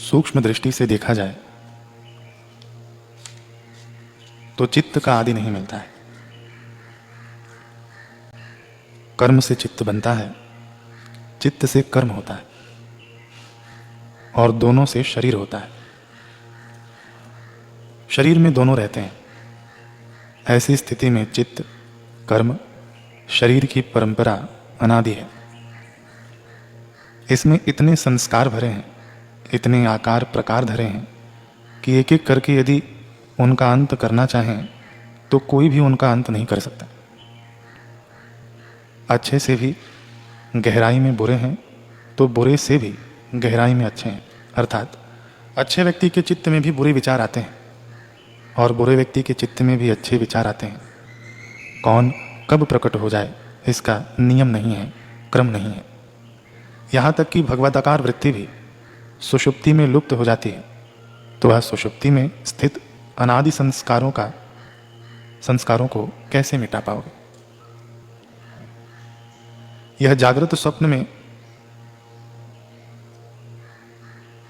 सूक्ष्म दृष्टि से देखा जाए तो चित्त का आदि नहीं मिलता है। कर्म से चित्त बनता है, चित्त से कर्म होता है और दोनों से शरीर होता है। शरीर में दोनों रहते हैं। ऐसी स्थिति में चित्त, कर्म, शरीर की परंपरा अनादि है। इसमें इतने संस्कार भरे हैं, इतने आकार प्रकार धरे हैं कि एक एक करके यदि उनका अंत करना चाहें तो कोई भी उनका अंत नहीं कर सकता। अच्छे से भी गहराई में बुरे हैं तो बुरे से भी गहराई में अच्छे हैं। अर्थात अच्छे व्यक्ति के चित्त में भी बुरे विचार आते हैं और बुरे व्यक्ति के चित्त में भी अच्छे विचार आते हैं। कौन कब प्रकट हो जाए इसका नियम नहीं है, क्रम नहीं है। यहाँ तक कि भगवदाकार वृत्ति भी सुषुप्ति में लुप्त हो जाती है तो वह सुषुप्ति में स्थित अनादि संस्कारों को कैसे मिटा पाओगे। यह जागृत स्वप्न में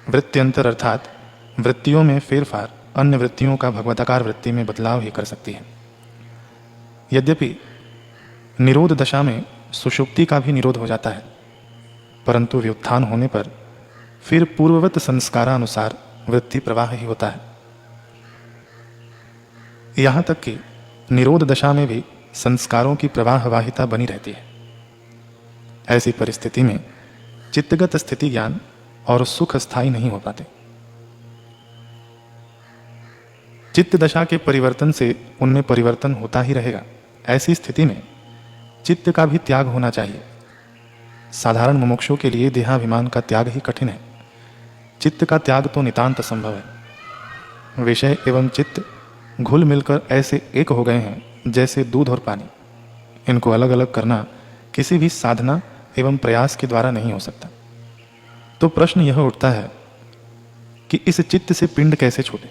वृत्त्यंतर अर्थात वृत्तियों में फेरफार अन्य वृत्तियों का भगवदाकार वृत्ति में बदलाव ही कर सकती है। यद्यपि निरोध दशा में सुषुप्ति का भी निरोध हो जाता है, परंतु व्युत्थान होने पर फिर पूर्ववत संस्कारानुसार वृत्ति प्रवाह ही होता है। यहाँ तक कि निरोध दशा में भी संस्कारों की प्रवाहवाहिता बनी रहती है। ऐसी परिस्थिति में चित्तगत स्थिति ज्ञान और सुख स्थायी नहीं हो पाते। चित्त दशा के परिवर्तन से उनमें परिवर्तन होता ही रहेगा। ऐसी स्थिति में चित्त का भी त्याग होना चाहिए। साधारण मुमुक्षुओं के लिए देहाभिमान का त्याग ही कठिन है। चित्त का त्याग तो नितांत असंभव है। विषय एवं चित्त घुल मिलकर ऐसे एक हो गए हैं जैसे दूध और पानी। इनको अलग अलग करना किसी भी साधना एवं प्रयास के द्वारा नहीं हो सकता। तो प्रश्न यह उठता है कि इस चित्त से पिंड कैसे छूटे।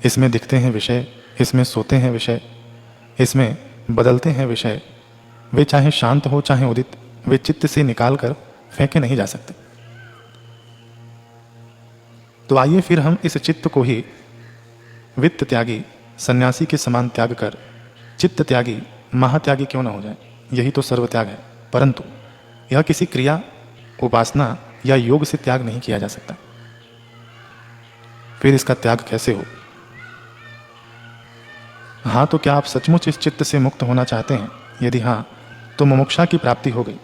इसमें दिखते हैं विषय, इसमें सोते हैं विषय, इसमें बदलते हैं विषय। वे चाहे शांत हो चाहे उदित, वे चित्त से निकाल कर फेंके नहीं जा सकते। तो आइए फिर हम इस चित्त को ही वित्त त्यागी सन्यासी के समान त्याग कर चित्त त्यागी महात्यागी क्यों न हो जाए। यही तो सर्व त्याग है। परंतु यह किसी क्रिया, उपासना या योग से त्याग नहीं किया जा सकता। फिर इसका त्याग कैसे हो। हाँ, तो क्या आप सचमुच इस चित्त से मुक्त होना चाहते हैं? यदि हाँ, तो मुमुक्षा की प्राप्ति हो गई,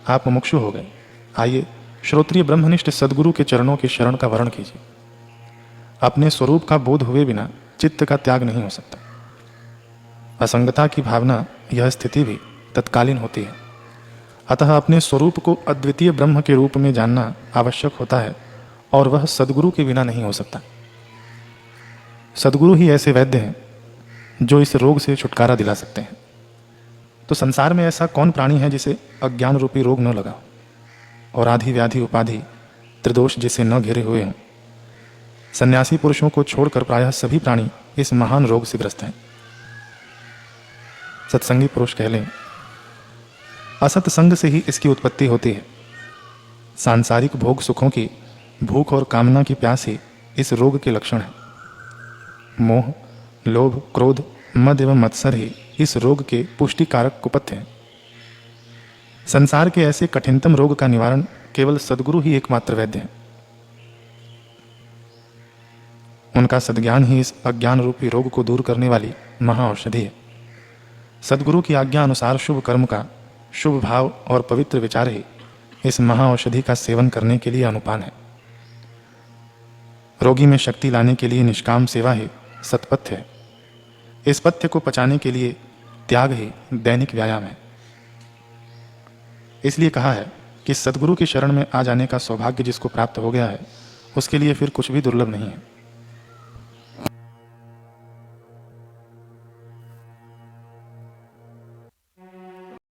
आप मुमुक्षु हो गए। आइए श्रोत्रिय ब्रह्मनिष्ठ सद्गुरु के चरणों की शरण का वर्ण कीजिए। अपने स्वरूप का बोध हुए बिना चित्त का त्याग नहीं हो सकता। असंगता की भावना, यह स्थिति भी तत्कालीन होती है। अतः अपने स्वरूप को अद्वितीय ब्रह्म के रूप में जानना आवश्यक होता है और वह सद्गुरु के बिना नहीं हो सकता। सद्गुरु ही ऐसे वैद्य हैं जो इस रोग से छुटकारा दिला सकते हैं। तो संसार में ऐसा कौन प्राणी है जिसे अज्ञान रूपी रोग न लगा और आधि व्याधि उपाधि त्रिदोष जिसे न घिरे हुए हों। सन्यासी पुरुषों को छोड़कर प्रायः सभी प्राणी इस महान रोग से ग्रस्त हैं। सत्संगी पुरुष कह लें, असत संग से ही इसकी उत्पत्ति होती है। सांसारिक भोग सुखों की भूख और कामना की प्यास ही इस रोग के लक्षण है। मोह, लोभ, क्रोध, मद एवं मत्सर ही इस रोग के पुष्टिकारक कुपथ्य हैं। संसार के ऐसे कठिनतम रोग का निवारण केवल सद्गुरु ही एकमात्र वैद्य हैं। उनका सद्ज्ञान ही इस अज्ञान रूपी रोग को दूर करने वाली महाऔषधि है। सद्गुरु की आज्ञा अनुसार शुभ कर्म का शुभ भाव और पवित्र विचार ही इस महाऔषधि का सेवन करने के लिए अनुपान है। रोगी में शक्ति लाने के लिए निष्काम सेवा ही सत्पथ्य है। इस पथ्य को पचाने के लिए त्याग ही दैनिक व्यायाम है। इसलिए कहा है कि सद्गुरु की शरण में आ जाने का सौभाग्य जिसको प्राप्त हो गया है उसके लिए फिर कुछ भी दुर्लभ नहीं है।